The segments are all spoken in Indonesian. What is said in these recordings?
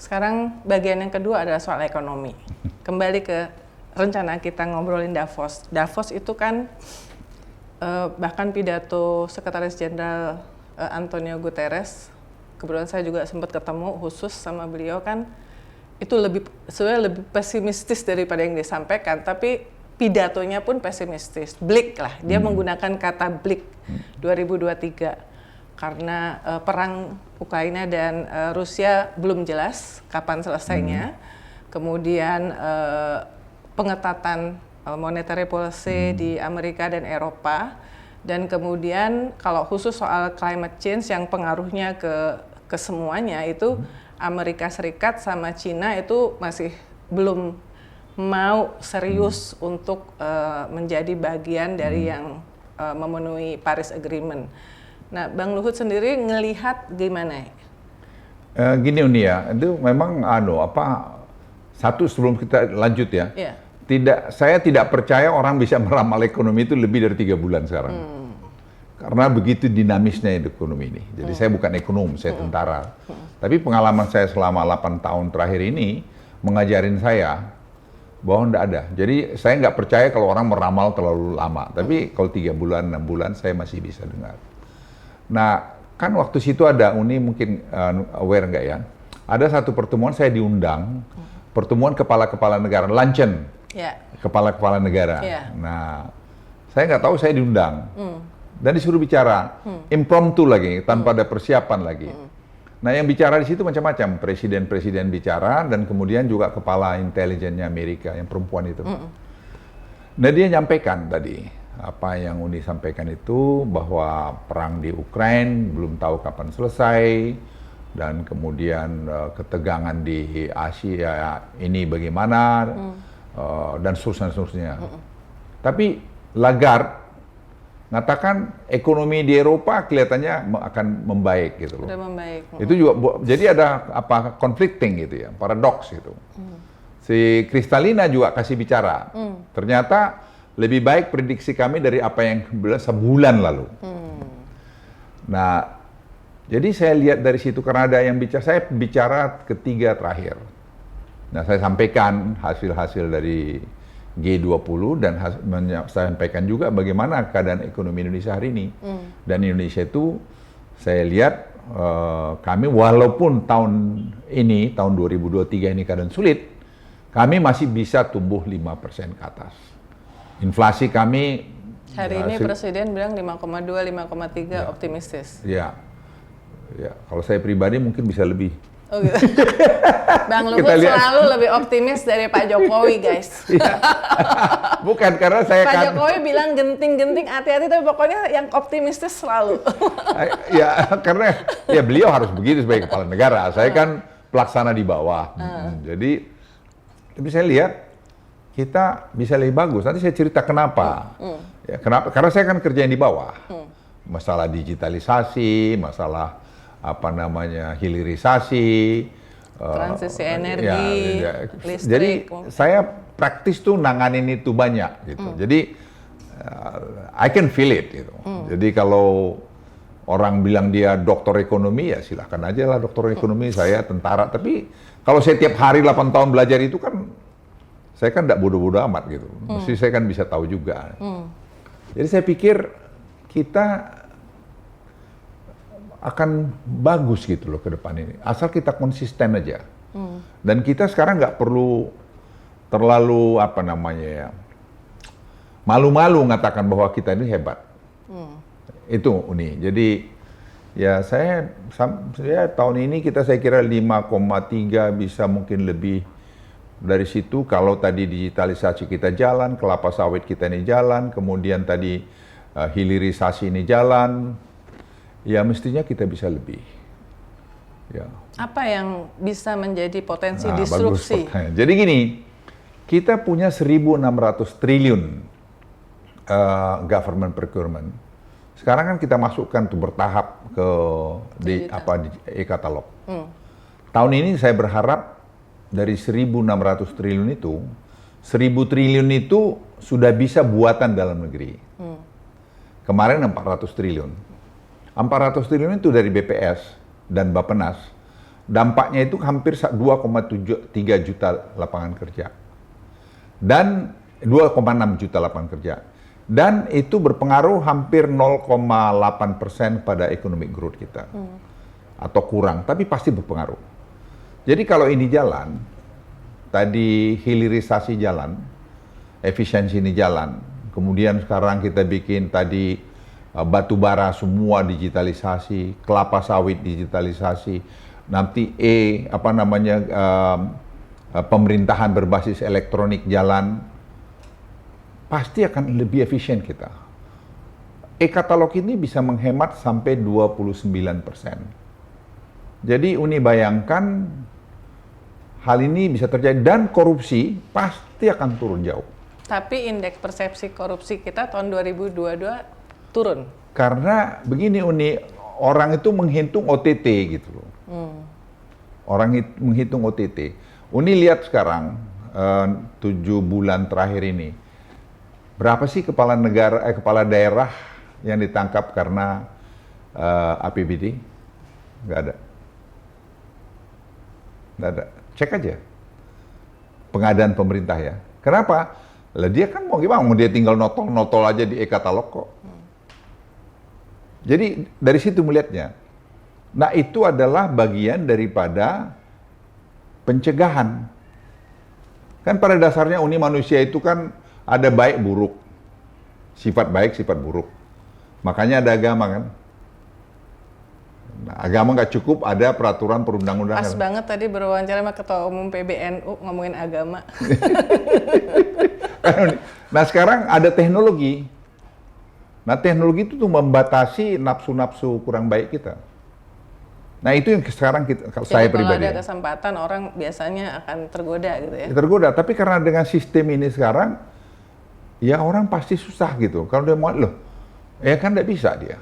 Sekarang bagian yang kedua adalah soal ekonomi. Kembali ke rencana kita ngobrolin Davos. Davos itu kan bahkan pidato Sekretaris Jenderal Antonio Guterres, kebetulan saya juga sempat ketemu khusus sama beliau, kan itu sebenarnya lebih pesimistis daripada yang disampaikan, tapi pidatonya pun pesimistis, bleak lah. Dia menggunakan kata bleak 2023 karena perang Ukraina dan Rusia belum jelas kapan selesainya. Kemudian pengetatan monetary policy di Amerika dan Eropa, dan kemudian kalau khusus soal climate change yang pengaruhnya ke semuanya itu Amerika Serikat sama Cina itu masih belum mau serius untuk menjadi bagian dari yang memenuhi Paris Agreement. Nah, Bang Luhut sendiri ngelihat gimana? Gini Uni ya, itu memang satu sebelum kita lanjut ya. Yeah. Saya tidak percaya orang bisa meramal ekonomi itu lebih dari 3 bulan sekarang. Karena begitu dinamisnya ekonomi ini. Jadi saya bukan ekonom, saya tentara. Tapi pengalaman saya selama 8 tahun terakhir ini mengajarin saya bahwa tidak ada. Jadi saya nggak percaya kalau orang meramal terlalu lama. Tapi kalau 3 bulan, 6 bulan saya masih bisa dengar. Nah, kan waktu situ ada, Uni mungkin aware nggak ya? Ada satu pertemuan saya diundang, pertemuan kepala-kepala negara, luncheon, kepala-kepala negara. Nah, saya nggak tahu saya diundang. Dan disuruh bicara, impromptu lagi, tanpa ada persiapan lagi. Nah, yang bicara di situ macam-macam, presiden-presiden bicara, dan kemudian juga kepala intelijennya Amerika, yang perempuan itu. Nah, dia nyampaikan tadi, apa yang Uni sampaikan itu, bahwa perang di Ukraina belum tahu kapan selesai, dan kemudian ketegangan di Asia ini bagaimana, dan seterusnya. Tapi Lagarde mengatakan ekonomi di Eropa kelihatannya akan membaik gitu loh. Sudah membaik. Itu juga, jadi ada conflicting gitu ya, paradoks gitu. Si Kristalina juga kasih bicara, ternyata lebih baik prediksi kami dari apa yang sebulan lalu. Nah, jadi saya lihat dari situ, karena ada yang bicara, saya bicara ketiga terakhir. Nah, saya sampaikan hasil-hasil dari G20 dan saya sampaikan juga bagaimana keadaan ekonomi Indonesia hari ini. Dan Indonesia itu saya lihat kami walaupun tahun ini, tahun 2023 ini keadaan sulit, kami masih bisa tumbuh 5% ke atas. Inflasi kami hari ini Presiden bilang 5,2, 5,3 optimistis. Ya, kalau saya pribadi mungkin bisa lebih. Oh gitu. Bang Luhut selalu lebih optimis dari Pak Jokowi, guys. Bukan karena saya Pak Jokowi bilang genting-genting, hati-hati, tapi pokoknya yang optimistis selalu. Ya, karena ya beliau harus begitu sebagai kepala negara. Saya kan pelaksana di bawah. Jadi, tapi saya lihat kita bisa lebih bagus. Nanti saya cerita kenapa. Ya, kenapa? Karena saya kan kerjain di bawah. Masalah digitalisasi, masalah hilirisasi, transisi energi, listrik. Jadi saya praktis tuh nanganin itu banyak gitu. Jadi I can feel it gitu. Jadi kalau orang bilang dia doktor ekonomi, ya silahkan aja lah doktor ekonomi, saya tentara. Tapi kalau saya tiap hari 8 tahun belajar itu kan, saya kan tidak bodoh-bodoh amat gitu. Mesti saya kan bisa tahu juga. Jadi saya pikir kita akan bagus gitu loh ke depan ini. Asal kita konsisten aja. Dan kita sekarang nggak perlu terlalu malu-malu mengatakan bahwa kita ini hebat. Itu Uni. Jadi ya saya tahun ini saya kira 5,3 bisa mungkin lebih dari situ. Kalau tadi digitalisasi kita jalan, kelapa sawit kita ini jalan, kemudian tadi hilirisasi ini jalan, ya mestinya kita bisa lebih. Ya. Apa yang bisa menjadi potensi disrupsi? Jadi gini, kita punya 1.600 triliun government procurement. Sekarang kan kita masukkan tuh bertahap ke di e-katalog. Tahun ini saya berharap dari 1.600 triliun itu 1.000 triliun itu sudah bisa buatan dalam negeri. Kemarin 400 triliun. 400 triliun itu dari BPS dan Bappenas. Dampaknya itu hampir 2,3 juta lapangan kerja. Dan 2,6 juta lapangan kerja. Dan itu berpengaruh hampir 0,8% pada economic growth kita. Atau kurang, tapi pasti berpengaruh. Jadi kalau ini jalan, tadi hilirisasi jalan, efisiensi ini jalan, kemudian sekarang kita bikin tadi batu bara semua digitalisasi, kelapa sawit digitalisasi, nanti pemerintahan berbasis elektronik jalan, pasti akan lebih efisien kita. E-katalog ini bisa menghemat sampai 29%. Jadi Uni bayangkan hal ini bisa terjadi dan korupsi pasti akan turun jauh. Tapi indeks persepsi korupsi kita tahun 2022 turun. Karena begini Uni, orang itu menghitung OTT gitu loh. Orang menghitung OTT. Uni lihat sekarang 7 bulan terakhir ini, berapa sih kepala daerah yang ditangkap karena APBD? Nggak ada. Nggak ada. Cek aja. Pengadaan pemerintah ya. Kenapa? Lah dia kan mau gimana? Mau dia tinggal notol aja di e-katalog kok. Jadi dari situ melihatnya. Nah itu adalah bagian daripada pencegahan. Kan pada dasarnya Uni manusia itu kan ada baik buruk. Sifat baik, sifat buruk. Makanya ada agama kan. Nah, agama nggak cukup, ada peraturan perundang-undangan. Pas banget tadi berwawancara sama Ketua Umum PBNU ngomongin agama. Nah sekarang ada teknologi. Nah teknologi itu tuh membatasi nafsu-nafsu kurang baik kita. Nah itu yang sekarang saya pribadi. Kalau ada kesempatan orang biasanya akan tergoda gitu ya. Tergoda, tapi karena dengan sistem ini sekarang, ya orang pasti susah gitu. Kalau dia mau, loh, ya kan nggak bisa dia.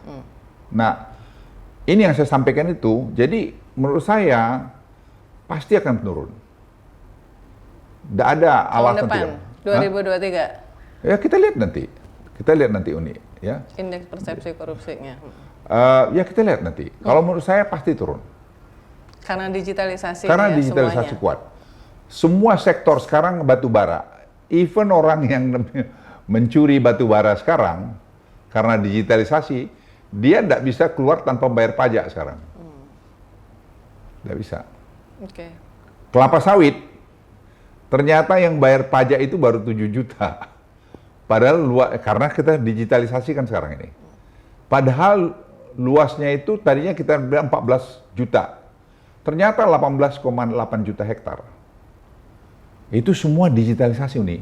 Nah ini yang saya sampaikan itu, jadi menurut saya pasti akan menurun. Tidak ada alasan depan, tidak. 2023. Ya kita lihat nanti Uni, ya. Indeks persepsi korupsinya. Ya kita lihat nanti. Kalau menurut saya pasti turun. Karena digitalisasi. Karena digitalisasi semuanya kuat. Semua sektor sekarang batu bara, even orang yang mencuri batu bara sekarang, karena digitalisasi, dia tidak bisa keluar tanpa bayar pajak sekarang. Tidak bisa. Okay. Kelapa sawit, ternyata yang bayar pajak itu baru 7 juta. Padahal karena kita digitalisasi kan sekarang ini. Padahal luasnya itu tadinya kita bilang 14 juta. Ternyata 18,8 juta hektar. Itu semua digitalisasi nih.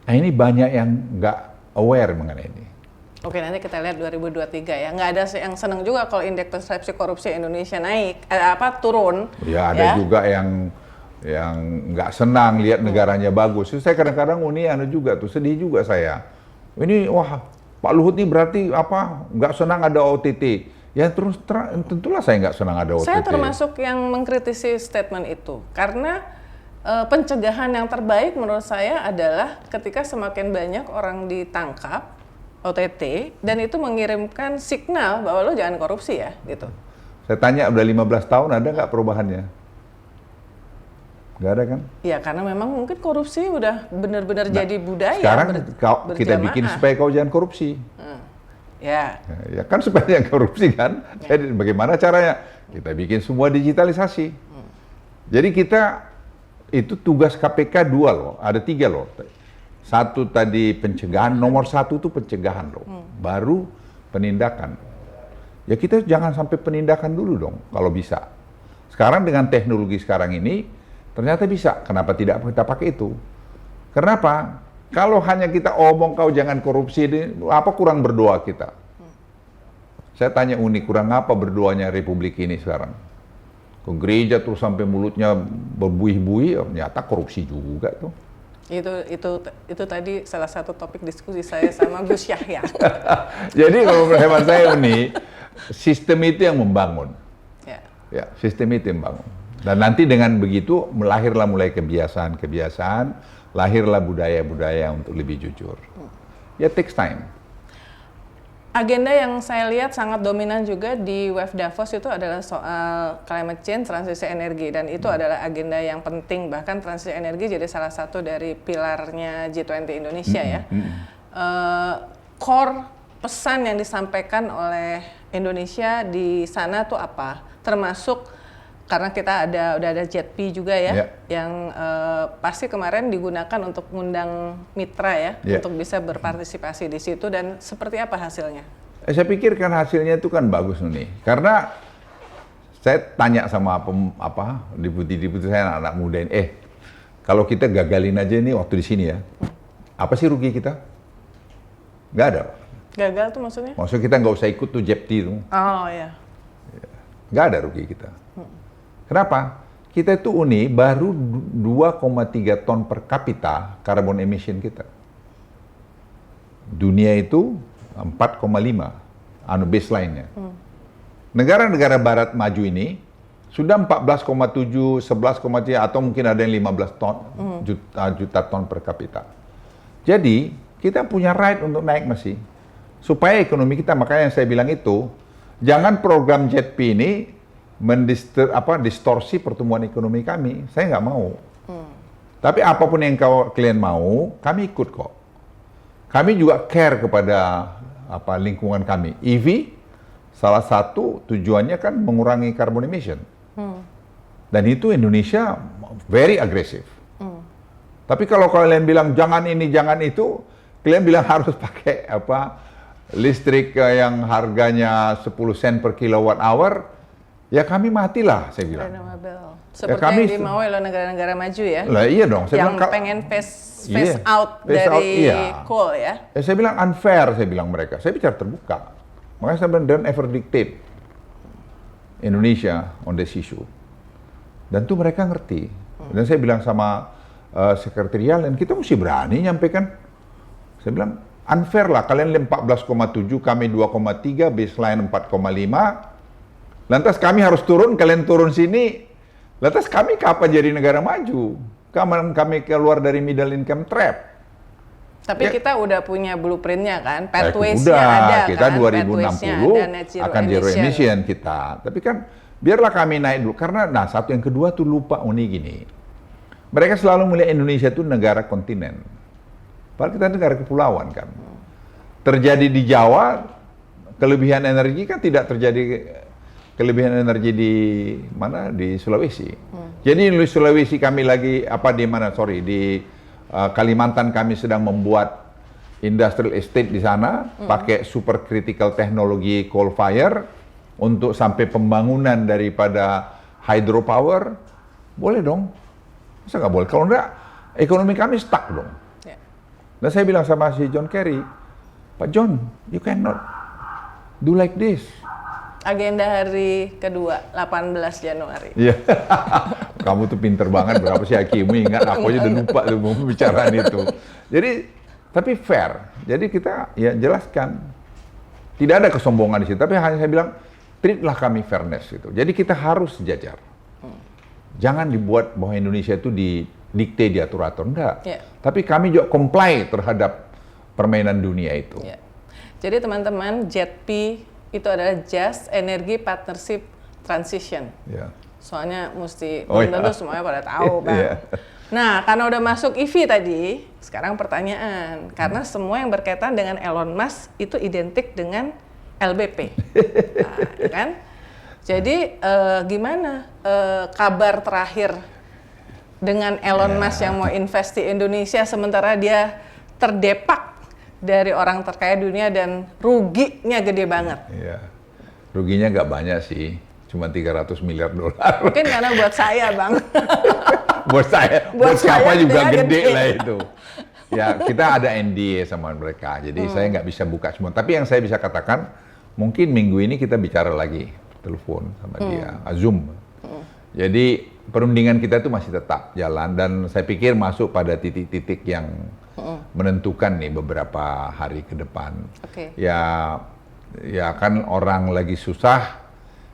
Nah ini banyak yang nggak aware mengenai ini. Oke, nanti kita lihat 2023 ya. Nggak ada yang senang juga kalau indeks persepsi korupsi Indonesia naik, turun. Ya ada juga yang nggak senang lihat negaranya bagus. Saya kadang-kadang Uni juga tuh sedih juga saya. Ini wah Pak Luhut ini berarti apa? Nggak senang ada OTT. Ya tentulah saya nggak senang ada OTT. Saya termasuk yang mengkritisi statement itu karena pencegahan yang terbaik menurut saya adalah ketika semakin banyak orang ditangkap OTT dan itu mengirimkan signal bahwa lo jangan korupsi ya gitu. Saya tanya udah 15 tahun ada nggak perubahannya? Nggak ada kan? Ya karena memang mungkin korupsi udah benar-benar jadi budaya. Sekarang kita bikin supaya kau jangan korupsi. Ya. Ya kan supaya jangan korupsi kan? Ya. Jadi bagaimana caranya? Kita bikin semua digitalisasi. Jadi kita itu tugas KPK 2 loh, ada 3 loh. Satu tadi pencegahan, nomor 1 itu pencegahan loh, baru penindakan. Ya kita jangan sampai penindakan dulu dong, kalau bisa. Sekarang dengan teknologi sekarang ini, ternyata bisa. Kenapa tidak kita pakai itu? Kenapa? Kalau hanya kita omong kau jangan korupsi, apa kurang berdoa kita? Saya tanya Uni, kurang apa berdoanya Republik ini sekarang? Ke gereja terus sampai mulutnya berbuih-buih, ternyata korupsi juga tuh. Itu tadi salah satu topik diskusi saya sama Gus Yahya. Jadi kalau menurut hemat saya Uni, sistem itu yang membangun. Ya, sistem itu yang membangun. Dan nanti dengan begitu melahirlah mulai kebiasaan-kebiasaan, lahirlah budaya-budaya untuk lebih jujur. Ya takes time. Agenda yang saya lihat sangat dominan juga di WEF Davos itu adalah soal climate change, transisi energi, dan itu adalah agenda yang penting, bahkan transisi energi jadi salah satu dari pilarnya G20 Indonesia ya. Core pesan yang disampaikan oleh Indonesia di sana tuh apa? Termasuk karena kita udah ada JETP juga ya, yang pasti kemarin digunakan untuk mengundang mitra ya, untuk bisa berpartisipasi di situ, dan seperti apa hasilnya? Saya pikir kan hasilnya itu kan bagus nih, karena saya tanya sama deputi saya, anak muda ini, kalau kita gagalin aja nih waktu di sini ya, apa sih rugi kita? Nggak ada. Gagal tuh maksudnya? Maksudnya kita nggak usah ikut tuh JETP itu. Oh ya. Nggak ada rugi kita. Kenapa? Kita itu baru 2,3 ton per kapita carbon emission kita. Dunia itu 4,5 baseline-nya. Negara-negara barat maju ini sudah 14,7, 11,3 atau mungkin ada yang 15 ton, juta ton per kapita. Jadi kita punya right untuk naik masih. Supaya ekonomi kita, makanya yang saya bilang itu, jangan program JETP ini distorsi pertumbuhan ekonomi kami. Saya nggak mau. Tapi apapun yang kalian mau, kami ikut kok. Kami juga care kepada lingkungan kami. EV, salah satu tujuannya kan mengurangi carbon emission. Dan itu Indonesia very agresif. Tapi kalau kalian bilang jangan ini, jangan itu, kalian bilang harus pakai listrik yang harganya 10 sen per kilowatt hour, ya kami matilah, saya bilang. Seperti ya, yang dimau oleh negara-negara maju ya? Lah iya dong. Saya yang bilang, pengen phase out dari coal ya? Saya bilang unfair, saya bilang mereka. Saya bicara terbuka. Makanya saya bilang, don't ever dictate Indonesia on this issue. Dan tuh mereka ngerti. Dan saya bilang sama sekretariat, dan kita mesti berani nyampaikan. Saya bilang, unfair lah, kalian 14,7, kami 2,3, baseline 4,5. Lantas kami harus turun, kalian turun sini. Lantas kami kapan jadi negara maju? Kapan kami keluar dari middle income trap? Tapi ya, kita udah punya blueprintnya kan, pathways-nya ada kita kan, 2060 akan zero emission kita. Tapi kan biarlah kami naik dulu, karena satu yang kedua tuh lupa gini. Mereka selalu melihat Indonesia itu negara kontinen. Padahal kita negara kepulauan kan. Terjadi di Jawa, kelebihan energi kan tidak terjadi kelebihan energi di mana, di Sulawesi. Jadi di Sulawesi kami lagi di Kalimantan kami sedang membuat industrial estate di sana, pakai super critical teknologi coal fire untuk sampai pembangunan daripada hydropower. Boleh dong. Masa nggak boleh? Kalau enggak, ekonomi kami stuck dong. Dan saya bilang sama si John Kerry, Pak John, you cannot do like this. Agenda hari kedua, 18 Januari. Iya. Kamu tuh pinter banget, berapa sih Hakimu ingat, aku aja udah lupa tuh mau pembicaraan itu. Jadi, tapi fair. Jadi kita ya jelaskan. Tidak ada kesombongan di situ, tapi hanya saya bilang, treatlah kami fairness gitu. Jadi kita harus sejajar. Jangan dibuat bahwa Indonesia itu didikte, diatur-atur, enggak. Tapi kami juga comply terhadap permainan dunia itu. Jadi teman-teman, JETP itu adalah Just Energy Partnership Transition. Soalnya mesti tentu semuanya pada tahu, Bang. Nah, karena udah masuk EV tadi, sekarang pertanyaan. Karena semua yang berkaitan dengan Elon Musk itu identik dengan LBP. Nah, kan? Jadi gimana kabar terakhir dengan Elon Musk yang mau invest di Indonesia sementara dia terdepak dari orang terkaya dunia dan ruginya gede banget? Iya, ruginya nggak banyak sih, cuma 300 miliar dolar. Mungkin karena buat saya, Bang. buat siapa juga gede lah itu. Ya, kita ada NDA sama mereka, jadi saya nggak bisa buka semua. Tapi yang saya bisa katakan, mungkin minggu ini kita bicara lagi, telepon sama dia, Zoom. Jadi perundingan kita itu masih tetap jalan, dan saya pikir masuk pada titik-titik yang menentukan nih beberapa hari ke depan. Ya kan orang lagi susah,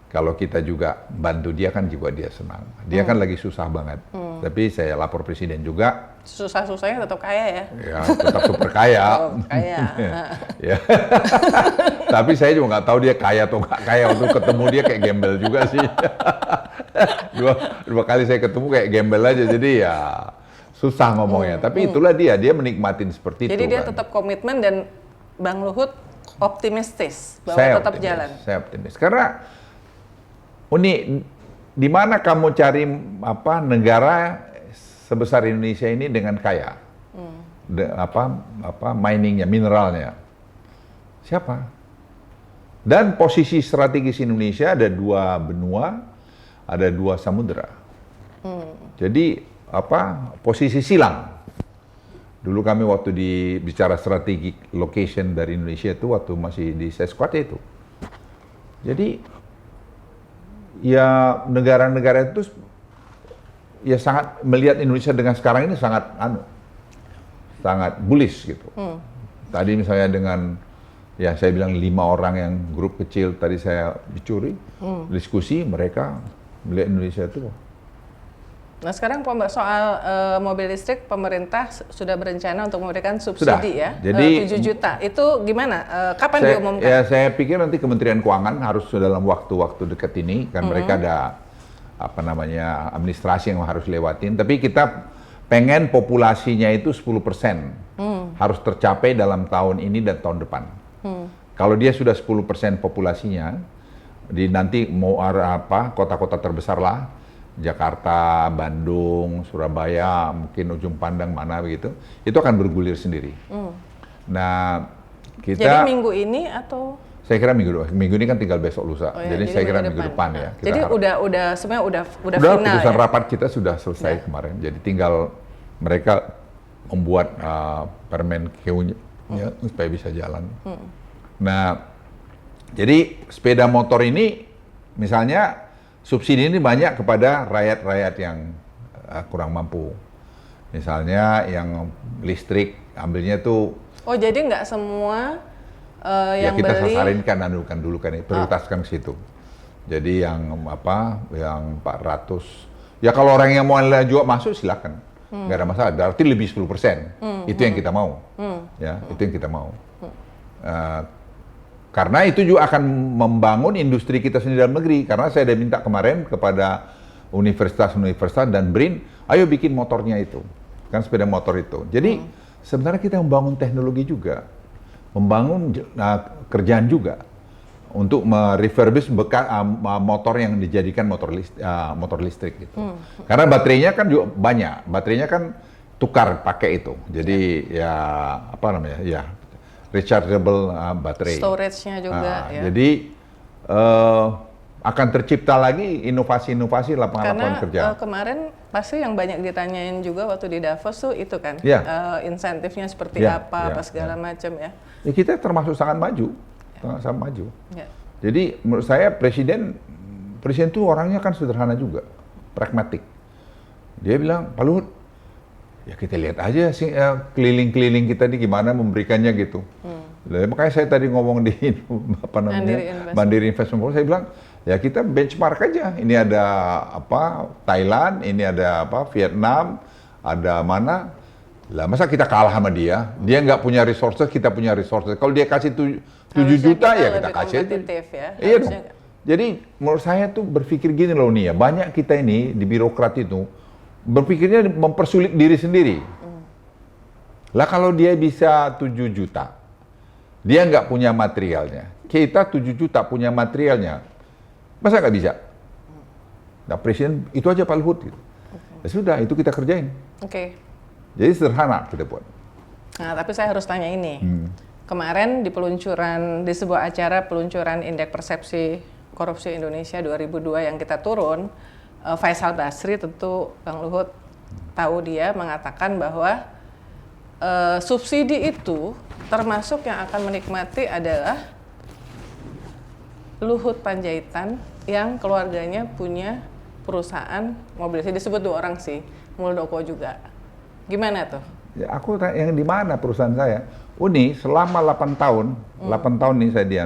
kalau kita juga bantu dia kan juga dia senang. Dia kan lagi susah banget. Tapi saya lapor presiden juga, susah-susahnya tetap kaya ya. Ya, tetap super kaya. Oh, kaya. Ya. Tapi saya juga nggak tahu dia kaya atau nggak kaya. Waktu ketemu dia kayak gembel juga sih. dua kali saya ketemu kayak gembel aja, jadi ya susah ngomongnya. Tapi itulah dia menikmatin seperti Jadi itu. dia kan. tetap komitmen dan Bang Luhut optimistis bahwa Saya tetap optimis, jalan. Saya optimis. Karena di mana kamu cari negara sebesar Indonesia ini dengan kaya, miningnya, mineralnya, siapa? Dan posisi strategis Indonesia ada 2 benua, ada 2 samudera. Jadi posisi silang. Dulu kami waktu bicara strategic location dari Indonesia itu waktu masih di Sesquat itu. Jadi ya negara-negara itu ya sangat melihat Indonesia dengan sekarang ini sangat bullish gitu. Tadi misalnya dengan ya saya bilang 5 orang yang grup kecil tadi saya dicuri diskusi, mereka melihat Indonesia itu. Nah sekarang soal mobil listrik, pemerintah sudah berencana untuk memberikan subsidi ya, jadi 7 juta. Itu gimana? Kapan diumumkan? Ya saya pikir nanti Kementerian Keuangan harus dalam waktu-waktu dekat ini, kan mereka ada administrasi yang harus lewatin. Tapi kita pengen populasinya itu 10% harus tercapai dalam tahun ini dan tahun depan. Kalau dia sudah 10% populasinya, nanti mau kota-kota terbesar lah, Jakarta, Bandung, Surabaya, mungkin Ujung Pandang mana begitu, itu akan bergulir sendiri. Nah, jadi minggu ini atau? Saya kira minggu ini kan tinggal besok lusa. Oh ya, jadi saya kira minggu depan ya. Jadi sebenarnya udah final keputusan ya? rapat kita sudah selesai kemarin. Jadi tinggal mereka membuat permen KU-nya supaya bisa jalan. Nah, jadi sepeda motor ini misalnya subsidi ini banyak kepada rakyat-rakyat yang kurang mampu. Misalnya yang listrik ambilnya tuh. Oh jadi nggak semua yang kita beli. sasarin kan dulu kan prioritaskan ke situ. Jadi yang yang 400. Ya kalau orang yang mau juga masuk silakan. Nggak ada masalah. Berarti lebih 10%. Itu yang kita mau. Ya, itu yang kita mau. Karena itu juga akan membangun industri kita sendiri dalam negeri. Karena saya sudah minta kemarin kepada universitas-universitas dan BRIN, ayo bikin motornya itu. Kan sepeda motor itu. Jadi sebenarnya kita membangun teknologi juga. Membangun kerjaan juga. Untuk merefurbish motor yang dijadikan motor listrik gitu. Karena baterainya kan juga banyak. Baterainya kan tukar pakai itu. Jadi rechargeable baterai. Storage-nya juga ya. Jadi akan tercipta lagi inovasi-inovasi lapangan kerja. Karena kemarin pasti yang banyak ditanyain juga waktu di Davos tuh itu kan, insentifnya seperti apa segala macam ya. Ya kita termasuk sangat maju, sangat maju. Jadi menurut saya presiden itu orangnya kan sederhana juga, pragmatik. Dia bilang, Pak Luhut, ya kita lihat aja sih keliling-keliling kita ini gimana memberikannya gitu. Makanya saya tadi ngomong di Mandiri Investment, saya bilang ya kita benchmark aja. Ini ada Thailand, ini ada Vietnam, ada mana. Lah masa kita kalah sama dia? Dia nggak punya resources, kita punya resources. Kalau dia kasih 7 juta ya kita kasih aja. Ya, iya dong. Jadi menurut saya tuh berpikir gini loh nih ya, banyak kita ini di birokrat itu berpikirnya mempersulit diri sendiri. Lah kalau dia bisa 7 juta, dia nggak punya materialnya. Kita 7 juta punya materialnya, masa nggak bisa? Nah presiden itu aja Pak Luhut gitu. Ya sudah, itu kita kerjain. Jadi sederhana kita buat. Nah tapi saya harus tanya ini. Kemarin di sebuah acara peluncuran Indeks Persepsi Korupsi Indonesia 2002 yang kita turun, Faisal Basri tentu Bang Luhut tahu, dia mengatakan bahwa subsidi itu termasuk yang akan menikmati adalah Luhut Panjaitan yang keluarganya punya perusahaan mobil. Disebut 2 orang sih, Muldoko juga. Gimana tuh? Ya, aku yang di mana perusahaan saya? Uni selama 8 tahun, 8 tahun nih saya di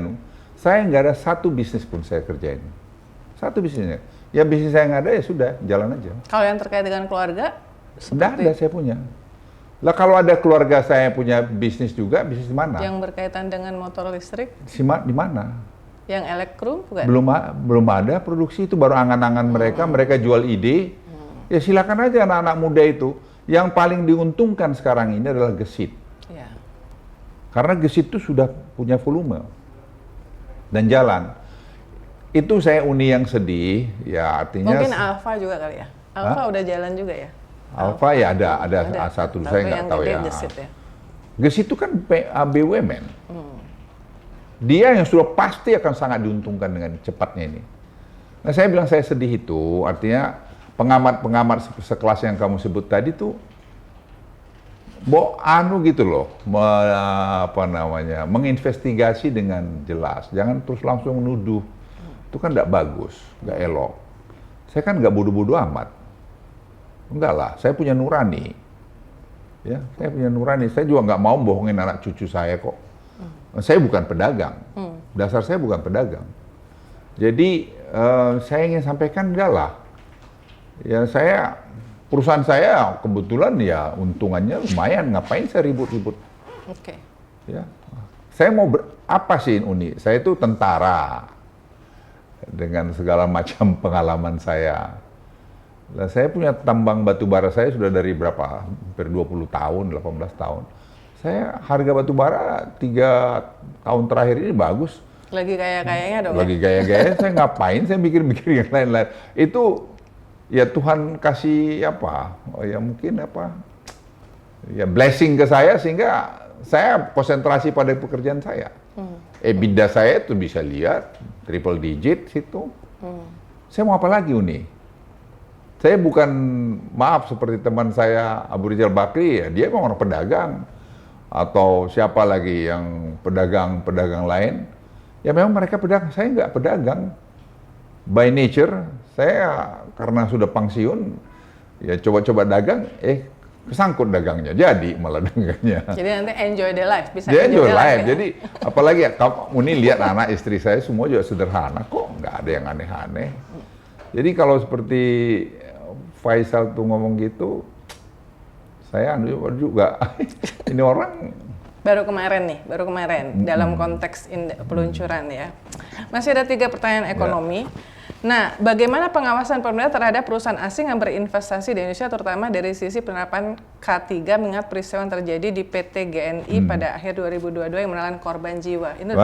saya nggak ada satu bisnis pun saya kerjain. Satu bisnisnya. Ya bisnis saya nggak ada ya sudah, jalan aja. Kalau yang terkait dengan keluarga? Nggak ada saya punya. Lah kalau ada keluarga saya yang punya bisnis juga, bisnis di mana? Yang berkaitan dengan motor listrik, Di mana? yang elektro bukan? Belum ada produksi, itu baru angan-angan mereka jual ide. Ya silakan aja anak-anak muda itu. Yang paling diuntungkan sekarang ini adalah gesit. Ya. Karena gesit itu sudah punya volume dan jalan. Itu saya Uni yang sedih, ya artinya. Mungkin Alfa juga kali ya. Alfa udah jalan juga ya. Alfa ya ada A1, saya nggak tahu ya. Gesit ya. Gesit itu kan BUMN. Dia yang sudah pasti akan sangat diuntungkan dengan cepatnya ini. Nah saya bilang saya sedih itu, artinya pengamat-pengamat sekelas yang kamu sebut tadi tuh, gitu loh, menginvestigasi dengan jelas, jangan terus langsung menuduh, itu kan nggak bagus, nggak elok. Saya kan nggak bodoh-bodoh amat, enggak lah, saya punya nurani, ya, saya punya nurani, saya juga nggak mau bohongin anak cucu saya kok. Saya bukan pedagang, dasar saya bukan pedagang. Jadi saya ingin sampaikan enggak lah. Ya perusahaan saya kebetulan ya untungannya lumayan, ngapain saya ribut-ribut. Oke. Ya, saya mau apa sih Uni? Saya itu tentara dengan segala macam pengalaman saya. Lah saya punya tambang batu bara saya sudah dari berapa? Hampir 20 tahun, 18 tahun. Saya harga batu bara 3 tahun terakhir ini bagus. Lagi kaya-kayanya dong. Lagi gaya-gaya, saya ngapain? Saya mikir-mikir yang lain-lain. Itu ya Tuhan kasih apa? Oh ya mungkin apa? Ya blessing ke saya sehingga saya konsentrasi pada pekerjaan saya. EBITDA saya itu bisa lihat triple digit situ. Saya mau apa lagi Uni? Saya bukan, maaf seperti teman saya Abu Rizal Bakri ya, dia memang orang pedagang. Atau siapa lagi yang pedagang-pedagang lain. Ya memang mereka pedagang, saya nggak pedagang. By nature, saya karena sudah pensiun, ya coba-coba dagang, kesangkut dagangnya, jadi malah dagangnya. Jadi nanti enjoy the life, bisa Dia enjoy life. ya? Jadi apalagi ya, kamu Uni lihat anak istri saya semua juga sederhana kok, nggak ada yang aneh-aneh. Jadi kalau seperti Faisal tuh ngomong gitu, saya juga ini orang baru kemarin dalam konteks peluncuran ya. Masih ada 3 pertanyaan ekonomi. Nah, bagaimana pengawasan pemerintah terhadap perusahaan asing yang berinvestasi di Indonesia, terutama dari sisi penerapan K3 mengingat peristiwa yang terjadi di PT GNI pada akhir 2022 yang menelan korban jiwa. Ini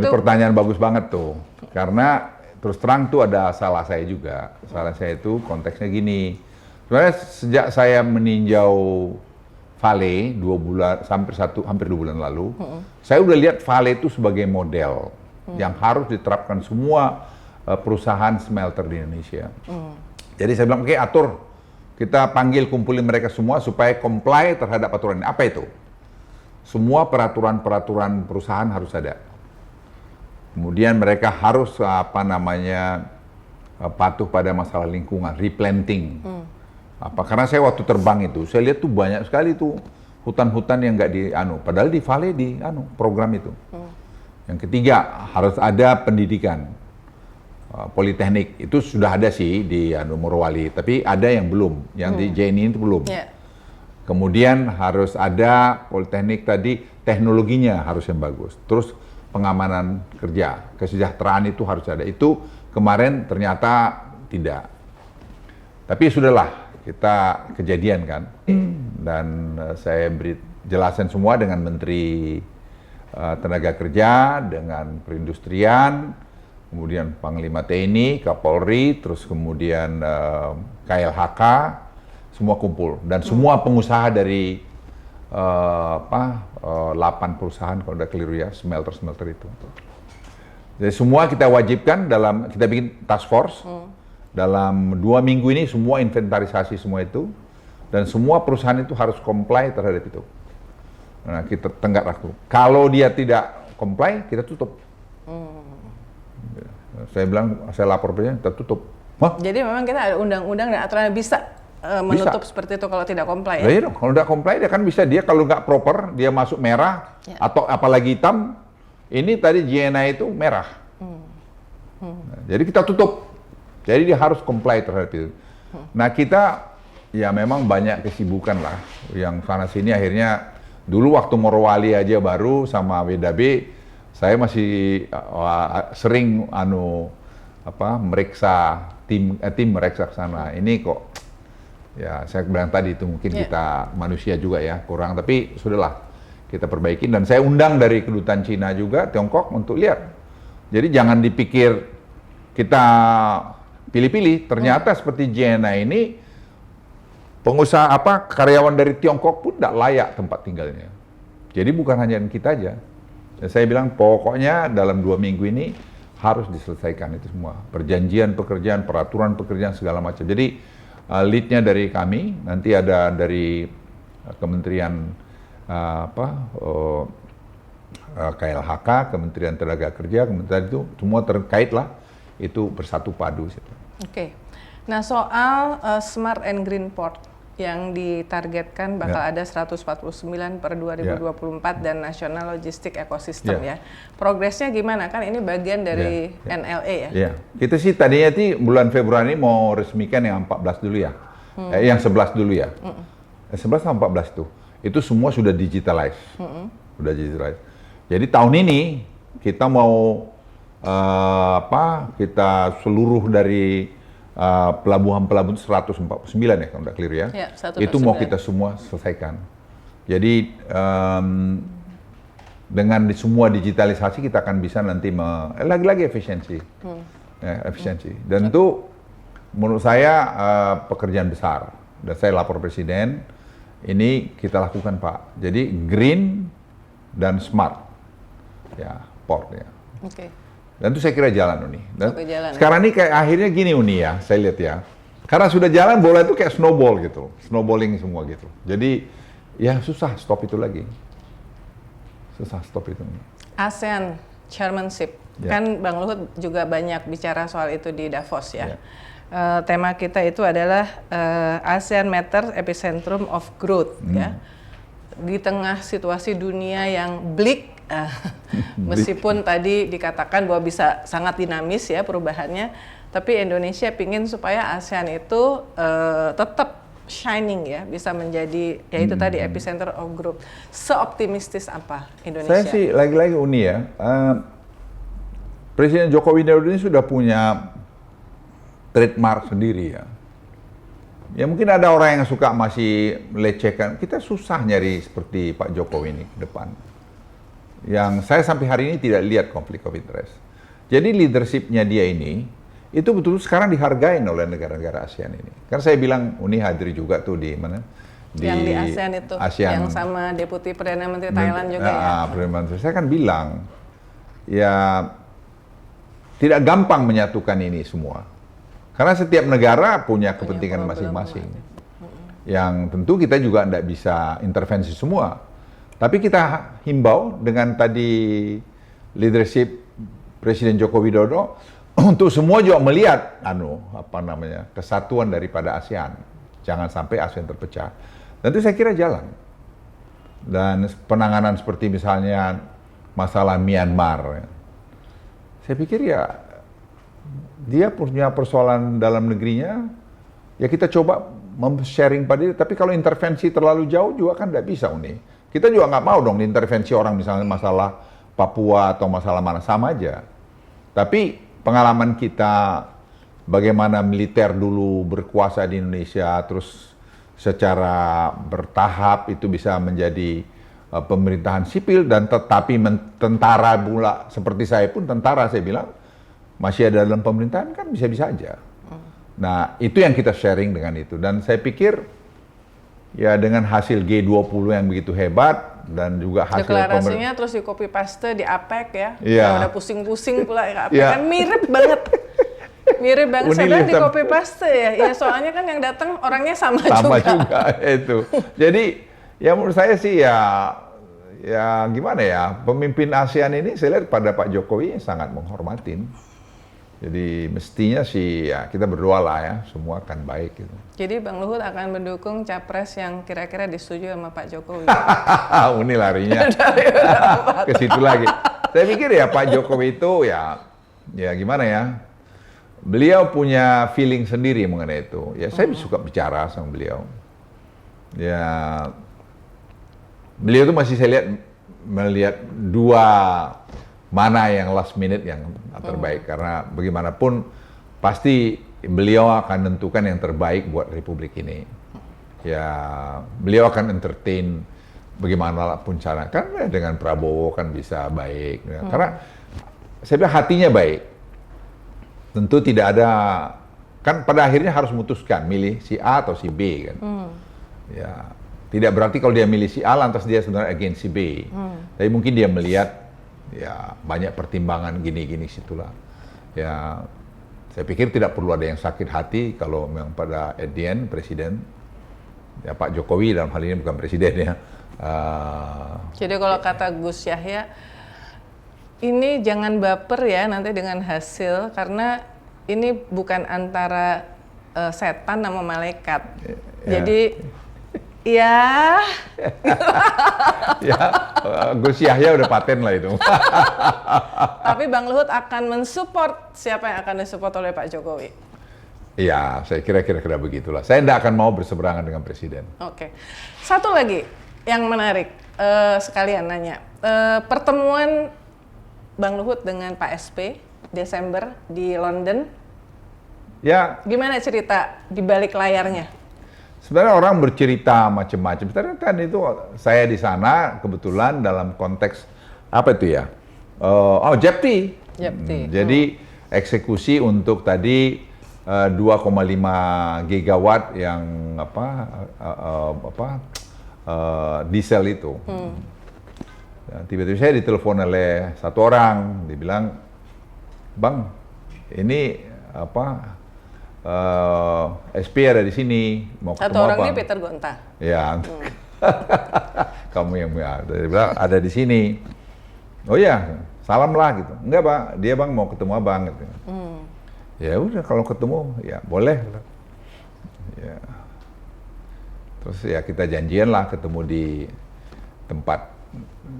pertanyaan bagus banget tuh, karena terus terang tuh ada salah saya juga. Salah saya itu konteksnya gini. Sebenarnya sejak saya meninjau Vale 2 bulan, hampir 2 bulan lalu, saya udah lihat Vale itu sebagai model yang harus diterapkan semua perusahaan smelter di Indonesia. Jadi saya bilang, oke, atur, kita panggil kumpulin mereka semua supaya comply terhadap aturan ini. Apa itu? Semua peraturan-peraturan perusahaan harus ada. Kemudian mereka harus patuh pada masalah lingkungan, replanting. Karena saya waktu terbang itu, saya lihat tuh banyak sekali tuh hutan-hutan yang nggak padahal di Vale program itu. Yang ketiga, harus ada pendidikan. Politeknik itu sudah ada sih di Morowali, tapi ada yang belum, yang di JNI itu belum. Kemudian harus ada politeknik tadi, teknologinya harus yang bagus. Terus pengamanan kerja, kesejahteraan itu harus ada. Itu kemarin ternyata tidak. Tapi sudahlah, kita kejadian kan. Dan saya beri jelasan semua dengan Menteri Tenaga Kerja, dengan Perindustrian, kemudian Panglima TNI, Kapolri, terus kemudian KLHK, semua kumpul. Dan semua pengusaha dari 8 perusahaan kalau udah keliru ya, smelter itu. Jadi semua kita wajibkan kita bikin task force. Dalam 2 minggu ini semua inventarisasi semua itu. Dan semua perusahaan itu harus comply terhadap itu. Nah, kita tenggat waktu. Kalau dia tidak comply, kita tutup. Saya bilang, saya lapor presiden, kita tutup. Jadi memang kita ada undang-undang dan aturan bisa menutup seperti itu kalau tidak comply ya? Iya dong, kalau tidak comply dia kan bisa, dia kalau nggak proper, dia masuk merah, atau apalagi hitam, ini tadi JNI itu merah. Nah, jadi kita tutup. Jadi dia harus comply terhadap itu. Nah kita ya memang banyak kesibukan lah. Yang sana sini akhirnya dulu waktu Morowali aja baru sama WDB, saya masih sering meriksa tim meriksa ke sana. Ini kok ya saya bilang tadi itu mungkin kita manusia juga ya kurang, tapi sudahlah kita perbaikin. Dan saya undang dari kedutaan Cina juga Tiongkok untuk lihat. Jadi jangan dipikir kita pilih-pilih. Ternyata seperti Jenna ini pengusaha karyawan dari Tiongkok pun tidak layak tempat tinggalnya. Jadi bukan hanya kita aja. Dan saya bilang pokoknya dalam 2 minggu ini harus diselesaikan itu semua. Perjanjian pekerjaan, peraturan pekerjaan segala macam. Jadi lead-nya dari kami, nanti ada dari Kementerian KLHK, Kementerian Tenaga Kerja, Kementerian itu semua terkait lah, itu bersatu padu. Oke. Nah, soal Smart and Green Port yang ditargetkan bakal ada 149 per 2024 dan National Logistic Ecosystem ya. Progresnya gimana? Kan ini bagian dari NLA ya? Iya. Kita sih tadinya bulan Februari mau resmikan yang 14 dulu ya. Yang 11 dulu ya. 11 atau 14 tuh. Itu semua sudah digitalize. Sudah digitalize. Jadi tahun ini kita mau kita seluruh dari pelabuhan-pelabuhan 149 ya, kalau udah clear ya. Itu mau kita semua selesaikan. Jadi dengan semua digitalisasi kita akan bisa nanti lagi-lagi efisiensi. Efisiensi. Dan itu menurut saya pekerjaan besar. Dan saya lapor Presiden, ini kita lakukan Pak. Jadi green dan smart. Ya, port ya. Oke. Dan itu saya kira jalan Uni. Dan jalan, sekarang ini kayak akhirnya gini Uni ya, saya lihat ya. Karena sudah jalan bola itu kayak snowball gitu, snowballing semua gitu. Jadi ya susah stop itu lagi. Susah stop itu. ASEAN Chairmanship, kan Bang Luhut juga banyak bicara soal itu di Davos ya. Tema kita itu adalah ASEAN Matters Epicentrum of Growth ya. Di tengah situasi dunia yang bleak, meskipun tadi dikatakan bahwa bisa sangat dinamis ya perubahannya, tapi Indonesia pingin supaya ASEAN itu tetap shining ya, bisa menjadi yaitu tadi epicenter of growth. Seoptimistis apa Indonesia? Saya sih lagi-lagi Uni ya, Presiden Joko Widodo ini sudah punya trademark sendiri ya. Ya mungkin ada orang yang suka masih melecehkan, kita susah nyari seperti Pak Jokowi ini ke depan. Yang saya sampai hari ini tidak lihat konflik of interest. Jadi leadership-nya dia ini, itu betul sekarang dihargain oleh negara-negara ASEAN ini. Karena saya bilang, Uni hadir juga tuh di mana? Yang di ASEAN itu, yang sama Deputi Perdana Menteri Thailand juga ya. Perdana Menteri, saya kan bilang, ya tidak gampang menyatukan ini semua. Karena setiap negara punya kepentingan masing-masing. Yang tentu kita juga tidak bisa intervensi semua. Tapi kita himbau dengan tadi leadership Presiden Joko Widodo untuk semua juga melihat kesatuan daripada ASEAN. Jangan sampai ASEAN terpecah. Dan itu saya kira jalan. Dan penanganan seperti misalnya masalah Myanmar. Saya pikir ya dia punya persoalan dalam negerinya, ya kita coba sharing pada dia. Tapi kalau intervensi terlalu jauh juga kan tidak bisa Uni. Kita juga nggak mau dong intervensi orang misalnya masalah Papua atau masalah mana, sama aja. Tapi pengalaman kita bagaimana militer dulu berkuasa di Indonesia, terus secara bertahap itu bisa menjadi pemerintahan sipil dan tetapi tentara pula seperti saya pun tentara, saya bilang masih ada dalam pemerintahan kan bisa-bisa aja. Nah itu yang kita sharing dengan itu, dan saya pikir ya dengan hasil G20 yang begitu hebat dan juga hasil deklarasinya terus di copy paste di APEC ya, udah pusing-pusing pula ya APEC kan mirip banget. Mirip banget, saya bilang di copy paste ya soalnya kan yang datang orangnya sama juga itu. Jadi ya menurut saya sih ya gimana ya, pemimpin ASEAN ini saya lihat pada Pak Jokowi sangat menghormatin. Jadi mestinya sih ya kita berdoa lah ya, semua akan baik gitu. Jadi Bang Luhut akan mendukung capres yang kira-kira disetujui sama Pak Jokowi. Uni larinya ke situ lagi. Saya pikir ya Pak Jokowi itu ya gimana ya, beliau punya feeling sendiri mengenai itu. Ya saya suka bicara sama beliau. Ya beliau tuh masih saya lihat melihat dua mana yang last minute yang terbaik, karena bagaimanapun pasti beliau akan menentukan yang terbaik buat Republik ini. Ya beliau akan entertain bagaimanapun cara, kan dengan Prabowo kan bisa baik, ya. Karena saya bilang hatinya baik. Tentu tidak ada, kan pada akhirnya harus memutuskan milih si A atau si B kan. Ya tidak berarti kalau dia milih si A lantas dia sebenarnya against si B. Tapi mungkin dia melihat ya banyak pertimbangan gini-gini situlah. Ya saya pikir tidak perlu ada yang sakit hati kalau memang pada at the end presiden, ya Pak Jokowi dalam hal ini bukan presiden ya. Jadi kalau kata Gus Yahya, ini jangan baper ya nanti dengan hasil, karena ini bukan antara setan sama malaikat. Jadi ya Gus Yahya udah paten lah itu. Tapi Bang Luhut akan mensupport siapa yang akan disupport oleh Pak Jokowi. Iya, saya kira-kira begitulah. Saya tidak akan mau berseberangan dengan presiden. Oke. Satu lagi yang menarik, sekalian nanya. Pertemuan Bang Luhut dengan Pak SP Desember di London. Ya. Gimana cerita di balik layarnya? Sebenarnya orang bercerita macam-macam. Sebenarnya kan itu saya di sana kebetulan dalam konteks apa itu ya? Jepti. Jadi eksekusi untuk tadi 2,5 gigawatt yang diesel itu. Tiba-tiba saya ditelepon oleh satu orang, dia bilang, "Bang, ini SP ada di sini, mau ketemu satu orang apa?" ini Peter Gonta. Ya, kamu yang dia bilang ada di sini. Oh ya, salam lah gitu. Enggak Pak, dia Bang mau ketemu Abang gitu. Ya udah kalau ketemu ya boleh. Ya. Terus ya kita janjian lah ketemu di tempat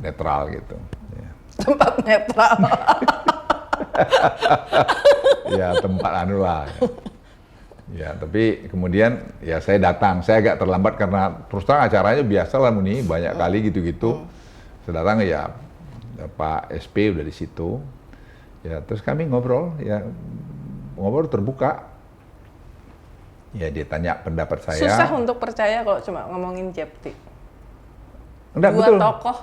netral gitu. Ya. Tempat netral. Ya tempat anu lah. Ya tapi kemudian ya saya datang. Saya agak terlambat karena terus terang acaranya biasa lah Muni, banyak kali gitu-gitu. Saya datang ya Pak SP udah di situ. Ya terus kami ngobrol terbuka. Ya dia tanya pendapat saya. Susah untuk percaya kalau cuma ngomongin Jepti. Enggak, Dua betul. tokoh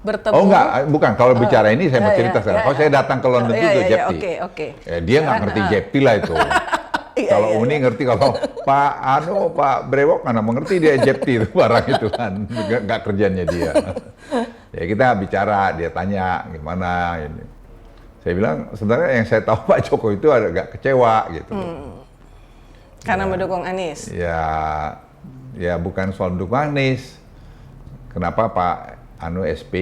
bertemu. Oh enggak, bukan. Kalau bicara ini saya mau cerita sekarang. Kalau saya datang ke London itu Jepti. Oke. Ya, dia nggak ngerti Jepti lah itu. Kalau Uni ngerti, kalau Pak Brewok mana mengerti dia Jepti itu barang itu kan. Nggak kerjanya dia. Ya kita bicara, dia tanya gimana ini. Saya bilang sebenarnya yang saya tahu Pak Jokowi itu agak kecewa gitu. Karena mendukung Anies. Ya bukan soal mendukung Anies. Kenapa Pak SP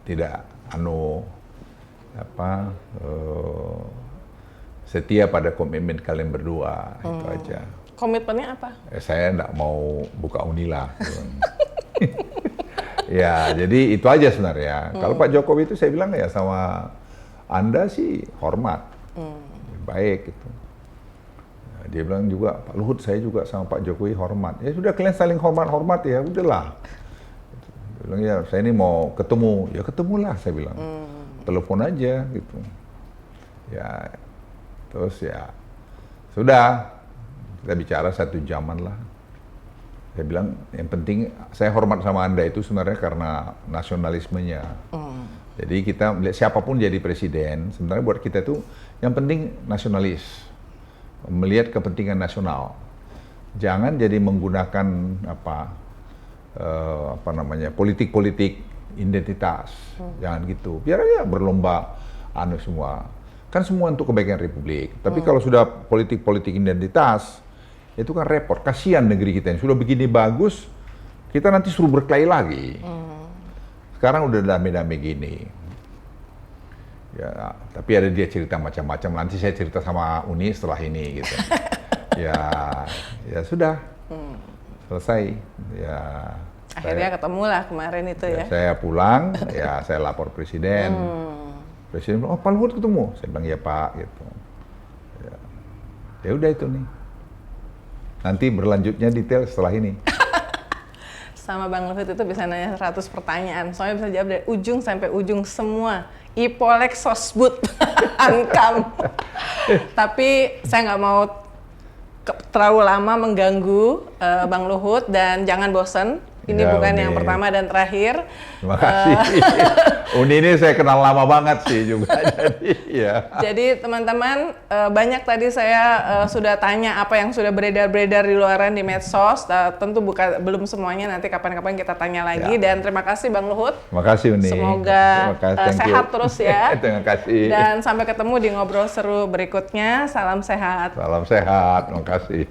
tidak setia pada komitmen kalian berdua, itu aja. Komitmennya apa? Saya nggak mau buka Unila. Ya jadi itu aja sebenarnya. Kalau Pak Jokowi itu saya bilang ya sama Anda sih hormat, baik gitu. Dia bilang juga, Pak Luhut saya juga sama Pak Jokowi hormat. Ya sudah kalian saling hormat ya udahlah. Dia bilang ya saya ini mau ketemu, ya ketemulah saya bilang. Telepon aja gitu. Ya terus ya sudah kita bicara 1 jaman lah. Saya bilang yang penting saya hormat sama Anda itu sebenarnya karena nasionalismenya. Jadi kita melihat siapapun jadi presiden, sebenarnya buat kita itu yang penting nasionalis. Melihat kepentingan nasional. Jangan jadi menggunakan politik-politik identitas. Jangan gitu. Biar aja berlomba semua. Kan semua untuk kebaikan Republik. Tapi kalau sudah politik-politik identitas, itu kan repot. Kasihan negeri kita yang sudah begini bagus, kita nanti suruh berkelahi lagi. Sekarang udah damai-damai gini. Ya, tapi ada dia cerita macam-macam. Nanti saya cerita sama Uni setelah ini gitu. ya sudah. Selesai. Ya. Akhirnya ketemulah kemarin itu ya. Saya pulang, ya saya lapor presiden. Presiden bilang, "Oh Pak Luhut ketemu." Saya bilang, "Ya Pak," gitu. Ya. Ya udah itu nih. Nanti berlanjutnya detail setelah ini. Sama Bang Luhut itu bisa nanya 100 pertanyaan. Soalnya bisa jawab dari ujung sampai ujung semua. Ipolek sosbud ankam. Tapi saya nggak mau terlalu lama mengganggu Bang Luhut dan jangan bosen. Ini Ya, bukan Uni. yang pertama dan terakhir. Terima kasih. Uni ini saya kenal lama banget sih juga. Jadi ya. Jadi teman-teman, banyak tadi saya sudah tanya apa yang sudah beredar-beredar di luaran di medsos. Tentu belum semuanya, nanti kapan-kapan kita tanya lagi. Ya. Dan terima kasih Bang Luhut. Terima kasih Uni. Semoga Terima kasih, thank you. sehat terus ya. Terima kasih. Dan sampai ketemu di ngobrol seru berikutnya. Salam sehat. Salam sehat. Terima kasih.